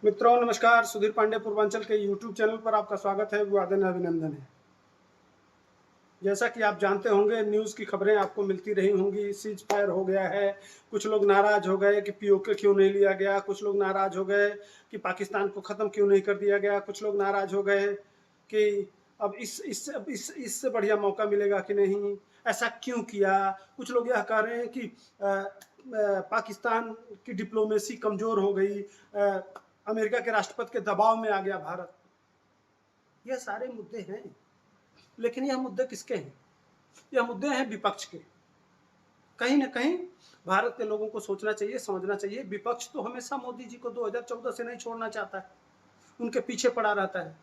मित्रों नमस्कार। सुधीर पांडे पूर्वांचल के यूट्यूब चैनल पर आपका स्वागत है, अभिवादन अभिनंदन है। जैसा कि आप जानते होंगे, न्यूज़ की खबरें आपको मिलती रही होंगी। सीज फायर हो गया है, कुछ लोग नाराज हो गए कि पीओके क्यों नहीं लिया गया, कुछ लोग नाराज हो गए कि पाकिस्तान को ख़त्म क्यों नहीं कर दिया गया, कुछ लोग नाराज हो गए कि अब इससे बढ़िया मौका मिलेगा कि नहीं, ऐसा क्यों किया। कुछ लोग यह कह रहे हैं कि पाकिस्तान की डिप्लोमेसी कमज़ोर हो गई, अमेरिका के राष्ट्रपति के दबाव में आ गया भारत। यह सारे मुद्दे हैं, लेकिन यह मुद्दे किसके हैं? यह मुद्दे हैं विपक्ष के। कहीं ना कहीं भारत के लोगों को सोचना चाहिए, समझना चाहिए। विपक्ष तो हमेशा मोदी जी को 2014 से नहीं छोड़ना चाहता है, उनके पीछे पड़ा रहता है।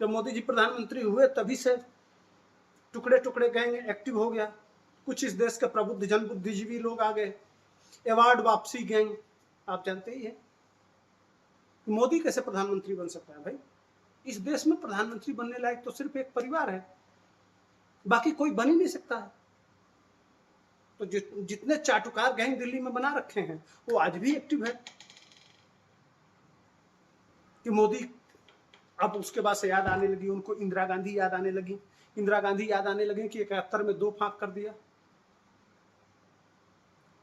जब मोदी जी प्रधानमंत्री हुए तभी से टुकड़े टुकड़े गैंग एक्टिव हो गया। कुछ इस देश के प्रबुद्ध जन बुद्धिजीवी लोग आ गए, अवार्ड वापसी गैंग। आप जानते ही हैं मोदी कैसे प्रधानमंत्री बन सकता है। भाई, इस देश में प्रधानमंत्री बनने लायक तो सिर्फ एक परिवार है, बाकी कोई बन ही नहीं सकता है। तो जितने चाटुकार गैंग दिल्ली में बना रखे हैं वो आज भी एक्टिव है। कि मोदी, अब उसके बाद से याद आने लगी उनको इंदिरा गांधी याद आने लगी। इंदिरा गांधी याद आने लगी कि 71 में 2 फांक कर दिया,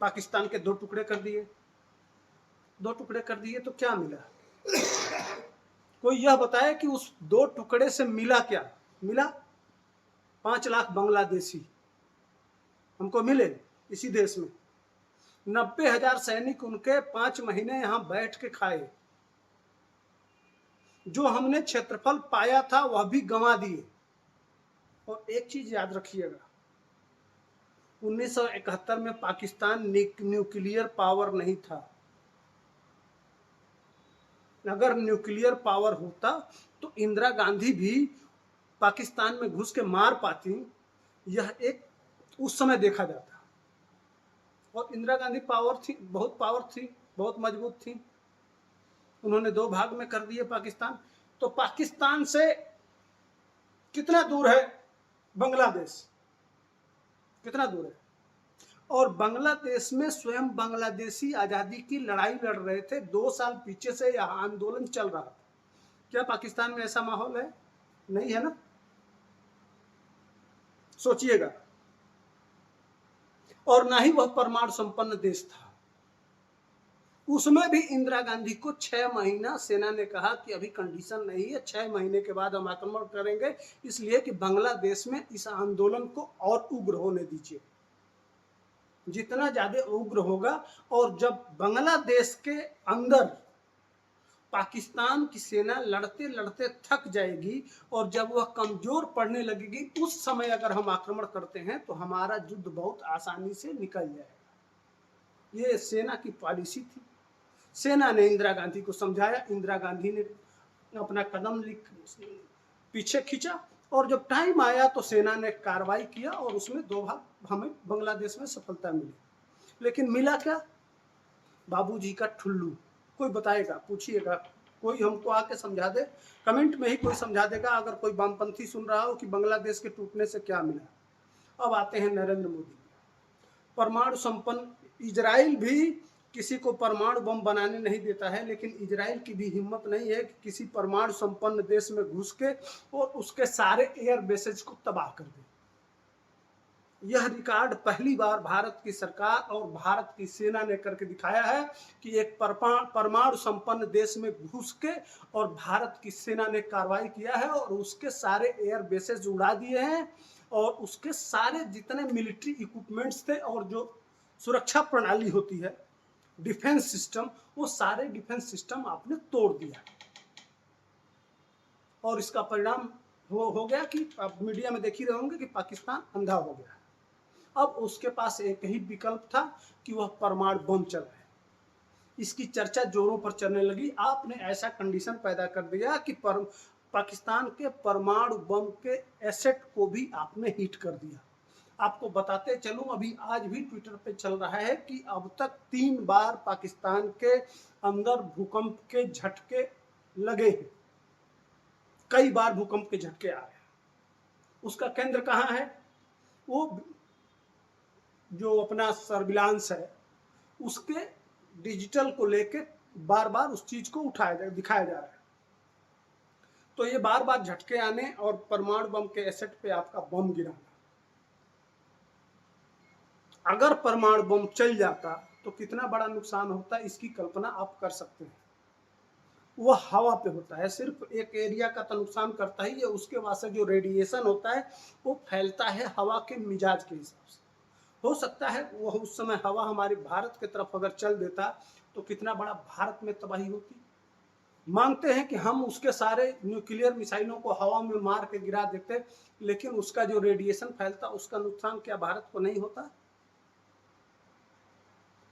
पाकिस्तान के 2 टुकड़े कर दिए। 2 टुकड़े कर दिए तो क्या मिला? कोई यह बताए कि उस 2 टुकड़े से मिला क्या? मिला 5 लाख बांग्लादेशी हमको मिले इसी देश में। 90,000 सैनिक उनके 5 महीने यहां बैठ के खाए। जो हमने क्षेत्रफल पाया था वह भी गंवा दिए। और एक चीज याद रखिएगा, 1971 में पाकिस्तान न्यूक्लियर पावर नहीं था। अगर न्यूक्लियर पावर होता तो इंदिरा गांधी भी पाकिस्तान में घुस के मार पाती। यह एक उस समय देखा जाता। और इंदिरा गांधी पावर थी, बहुत पावर थी, बहुत मजबूत थी। उन्होंने 2 भाग में कर दिए पाकिस्तान। तो पाकिस्तान से कितना दूर है बांग्लादेश? कितना दूर है? और बांग्लादेश में स्वयं बांग्लादेशी आजादी की लड़ाई लड़ रहे थे। 2 साल पीछे से यह आंदोलन चल रहा था। क्या पाकिस्तान में ऐसा माहौल है? नहीं है ना। सोचिएगा। और ना ही वह परमाणु संपन्न देश था। उसमें भी इंदिरा गांधी को 6 महीना सेना ने कहा कि अभी कंडीशन नहीं है, 6 महीने के बाद हम आक्रमण करेंगे, इसलिए कि बांग्लादेश में इस आंदोलन को और उग्र होने दीजिए। जितना ज्यादा उग्र होगा, और जब बांग्लादेश के अंदर पाकिस्तान की सेना लड़ते लड़ते थक जाएगी और जब वह कमजोर पड़ने लगेगी, उस समय अगर हम आक्रमण करते हैं तो हमारा युद्ध बहुत आसानी से निकल जाएगा। ये सेना की पॉलिसी थी। सेना ने इंदिरा गांधी को समझाया, इंदिरा गांधी ने अपना कदम पीछे खींचा, और जब टाइम आया तो सेना ने कार्रवाई किया और उसमें 2 भाग हमें बांग्लादेश में सफलता मिली। लेकिन मिला क्या? बाबूजी का ठुल्लू। कोई बताएगा? पूछिएगा, कोई हमको आके समझा दे। कमेंट में ही कोई समझा देगा अगर कोई वामपंथी सुन रहा हो कि बांग्लादेश के टूटने से क्या मिला। अब आते हैं नरेंद्र मोदी। परमाणु संपन्न इजराइल भी किसी को परमाणु बम बनाने नहीं देता है, लेकिन इजराइल की भी हिम्मत नहीं है कि किसी परमाणु संपन्न देश में घुस के और उसके सारे एयर बेसेज को तबाह कर दे। यह रिकॉर्ड पहली बार भारत की सरकार और भारत की सेना ने करके दिखाया है कि एक परमाणु संपन्न देश में घुस के और भारत की सेना ने कार्रवाई किया है और उसके सारे एयर बेसेस उड़ा दिए हैं, और उसके सारे जितने मिलिट्री इक्विपमेंट्स थे और जो सुरक्षा प्रणाली होती है, डिफेंस सिस्टम, वो सारे डिफेंस सिस्टम आपने तोड़ दिया। और इसका परिणाम हो गया कि आप मीडिया में देख ही रहे होंगे कि पाकिस्तान अंधा हो गया। अब उसके पास एक ही विकल्प था कि वह परमाणु बम चलाए। इसकी चर्चा जोरों पर चलने लगी। आपने ऐसा कंडीशन पैदा कर दिया कि पाकिस्तान के परमाणु बम के एसेट को भी आपने हिट कर दिया। आपको बताते चलूं, अभी आज भी ट्विटर पे चल रहा है कि अब तक 3 बार पाकिस्तान के अंदर भूकंप के झटके लगे हैं। कई बार भूकंप के झटके आ रहे हैं। उसका केंद्र कहां है? वो जो अपना सर्विलांस है उसके डिजिटल को लेके बार बार उस चीज को दिखाया जा रहा है। तो ये बार बार झटके आने और परमाणु बम के एसेट पे आपका बम गिराना। अगर परमाणु बम चल जाता तो कितना बड़ा नुकसान होता है, इसकी कल्पना आप कर सकते हैं। वह हवा पे होता है, सिर्फ एक एरिया का तो नुकसान करता ही है, उसके बाद से जो रेडिएशन होता है वो फैलता है हवा के मिजाज के हिसाब से। हो सकता है वह उस समय हवा हमारे भारत की तरफ अगर चल देता तो कितना बड़ा भारत में तबाही होती। मानते हैं कि हम उसके सारे न्यूक्लियर मिसाइलों को हवा में मार के गिरा देते, लेकिन उसका जो रेडिएशन फैलता उसका नुकसान क्या भारत को नहीं होता?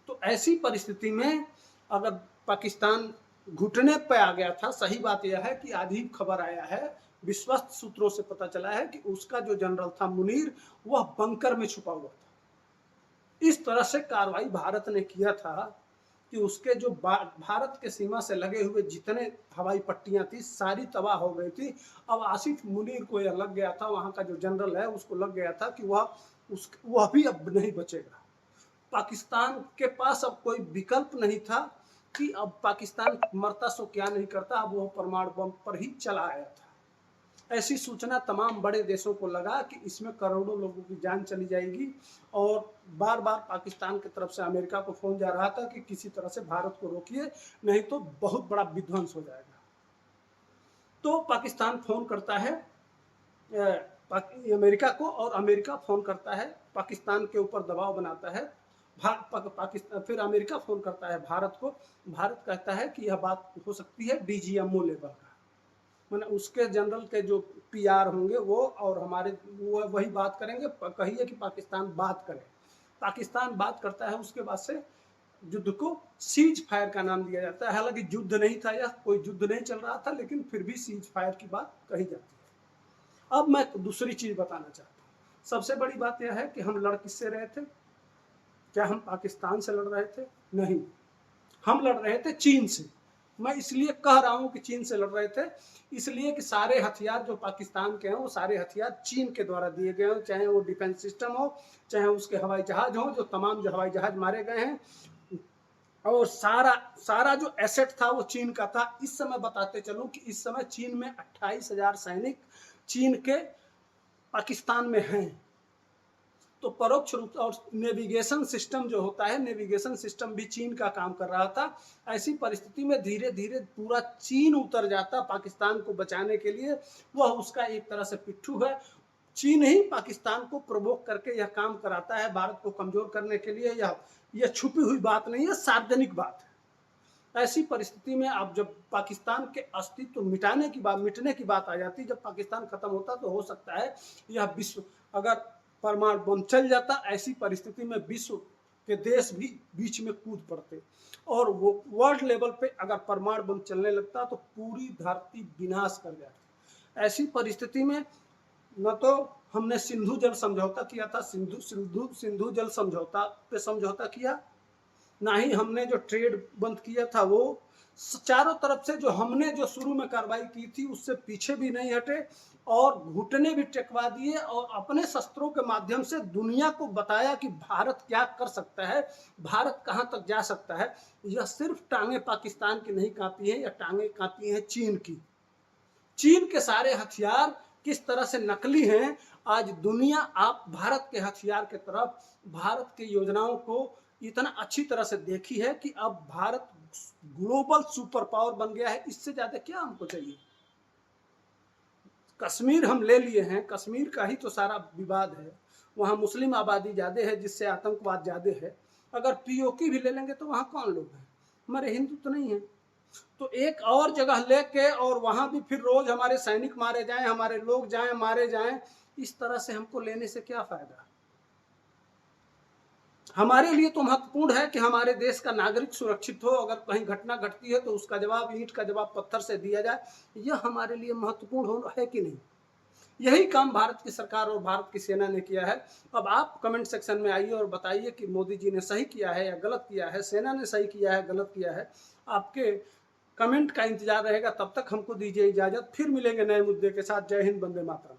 तो ऐसी परिस्थिति में अगर पाकिस्तान घुटने पे आ गया था, सही बात यह है कि आधी खबर आया है, विश्वस्त सूत्रों से पता चला है कि उसका जो जनरल था मुनीर, वह बंकर में छुपा हुआ था। इस तरह से कार्रवाई भारत ने किया था कि उसके जो भारत के सीमा से लगे हुए जितने हवाई पट्टियां थी सारी तबाह हो गई थी। अब आसिफ मुनीर को यह लग गया था, वहां का जो जनरल है उसको लग गया था कि वह भी अब नहीं बचेगा। पाकिस्तान के पास अब कोई विकल्प नहीं था कि अब पाकिस्तान मरता सो क्या नहीं करता, अब वो परमाणु बम पर ही चला आया था। ऐसी सूचना तमाम बड़े देशों को लगा कि इसमें करोड़ों लोगों की जान चली जाएगी, और बार बार पाकिस्तान की तरफ से अमेरिका को फोन जा रहा था कि किसी तरह से भारत को रोकिए, नहीं तो बहुत बड़ा विध्वंस हो जाएगा। तो पाकिस्तान फोन करता है अमेरिका को, और अमेरिका फोन करता है पाकिस्तान के ऊपर दबाव बनाता है। पाकिस्तान फिर अमेरिका फोन करता है भारत को। भारत कहता है कि यह बात हो सकती है डीजीएमओ लेवल का, मैंने उसके जनरल के जो पीआर होंगे वो और हमारे वो वही बात करेंगे, कहिए कि पाकिस्तान बात करे। पाकिस्तान बात करता है, उसके बाद से युद्ध को सीज फायर का नाम दिया जाता है। हालांकि युद्ध नहीं था, यह कोई युद्ध नहीं चल रहा था, लेकिन फिर भी सीज फायर की बात कही जाती है। अब मैं दूसरी चीज बताना चाहता हूँ। सबसे बड़ी बात यह है कि हम लड़ किससे रहे थे? क्या हम पाकिस्तान से लड़ रहे थे? नहीं, हम लड़ रहे थे चीन से। मैं इसलिए कह रहा हूं कि चीन से लड़ रहे थे, इसलिए कि सारे हथियार जो पाकिस्तान के हैं वो सारे हथियार चीन के द्वारा दिए गए हो, चाहे वो डिफेंस सिस्टम हो, चाहे उसके हवाई जहाज हो, जो तमाम जो हवाई जहाज मारे गए हैं, और सारा जो एसेट था वो चीन का था। इस समय बताते चलूं कि इस समय चीन में 28,000 सैनिक चीन के पाकिस्तान में हैं। तो परोक्ष रूप और नेविगेशन सिस्टम जो होता है, नेविगेशन सिस्टम भी चीन का काम कर रहा था। ऐसी परिस्थिति में धीरे धीरे पूरा चीन उतर जाता पाकिस्तान को बचाने के लिए। वह उसका एक तरह से पिट्ठू है। चीन ही पाकिस्तान को प्रोवोक करके यह काम कराता है भारत को कमजोर करने के लिए। यह छुपी हुई बात नहीं है, सार्वजनिक बात है। ऐसी परिस्थिति में अब जब पाकिस्तान के अस्तित्व मिटने की बात आ जाती, जब पाकिस्तान खत्म होता, तो हो सकता है यह विश्व, अगर परमाणु बम चल जाता, ऐसी परिस्थिति में विश्व के देश भी बीच में कूद पड़ते, और वो वर्ल्ड लेवल पे अगर परमाणु बम चलने लगता तो पूरी धरती विनाश कर जाती। ऐसी परिस्थिति में न तो हमने सिंधु जल समझौता किया था, सिंधु जल समझौता पे समझौता किया, ना ही हमने जो ट्रेड बंद किया था वो, चारों तरफ से जो हमने जो शुरू में कार्रवाई की थी उससे पीछे भी नहीं हटे, और घुटने भी टेकवा दिए, और अपने शस्त्रों के माध्यम से दुनिया को बताया कि भारत क्या कर सकता है, भारत कहां तक जा सकता है। यह सिर्फ टांगे पाकिस्तान की नहीं कांपी है, यह टांगे कांपी है चीन की। चीन के सारे हथियार किस तरह से नकली हैं, आज दुनिया आप भारत के हथियार के तरफ, भारत की योजनाओं को इतना अच्छी तरह से देखी है कि अब भारत ग्लोबल सुपर पावर बन गया है। इससे ज्यादा क्या हमको चाहिए? कश्मीर हम ले लिए हैं, कश्मीर का ही तो सारा विवाद है, वहाँ मुस्लिम आबादी ज़्यादा है जिससे आतंकवाद ज़्यादा है। अगर पीओके भी ले लेंगे तो वहाँ कौन लोग हैं? हमारे हिंदू तो नहीं है। तो एक और जगह लेके और वहाँ भी फिर रोज हमारे सैनिक मारे जाएं, हमारे लोग जाएं मारे जाएं, इस तरह से हमको लेने से क्या फायदा? हमारे लिए तो महत्वपूर्ण है कि हमारे देश का नागरिक सुरक्षित हो, अगर कहीं घटना घटती है तो उसका जवाब ईंट का जवाब पत्थर से दिया जाए, यह हमारे लिए महत्वपूर्ण है कि नहीं? यही काम भारत की सरकार और भारत की सेना ने किया है। अब आप कमेंट सेक्शन में आइए और बताइए कि मोदी जी ने सही किया है या गलत किया है, सेना ने सही किया है गलत किया है। आपके कमेंट का इंतजार रहेगा। तब तक हमको दीजिए इजाजत, फिर मिलेंगे नए मुद्दे के साथ। जय हिंद, वंदे मातरम।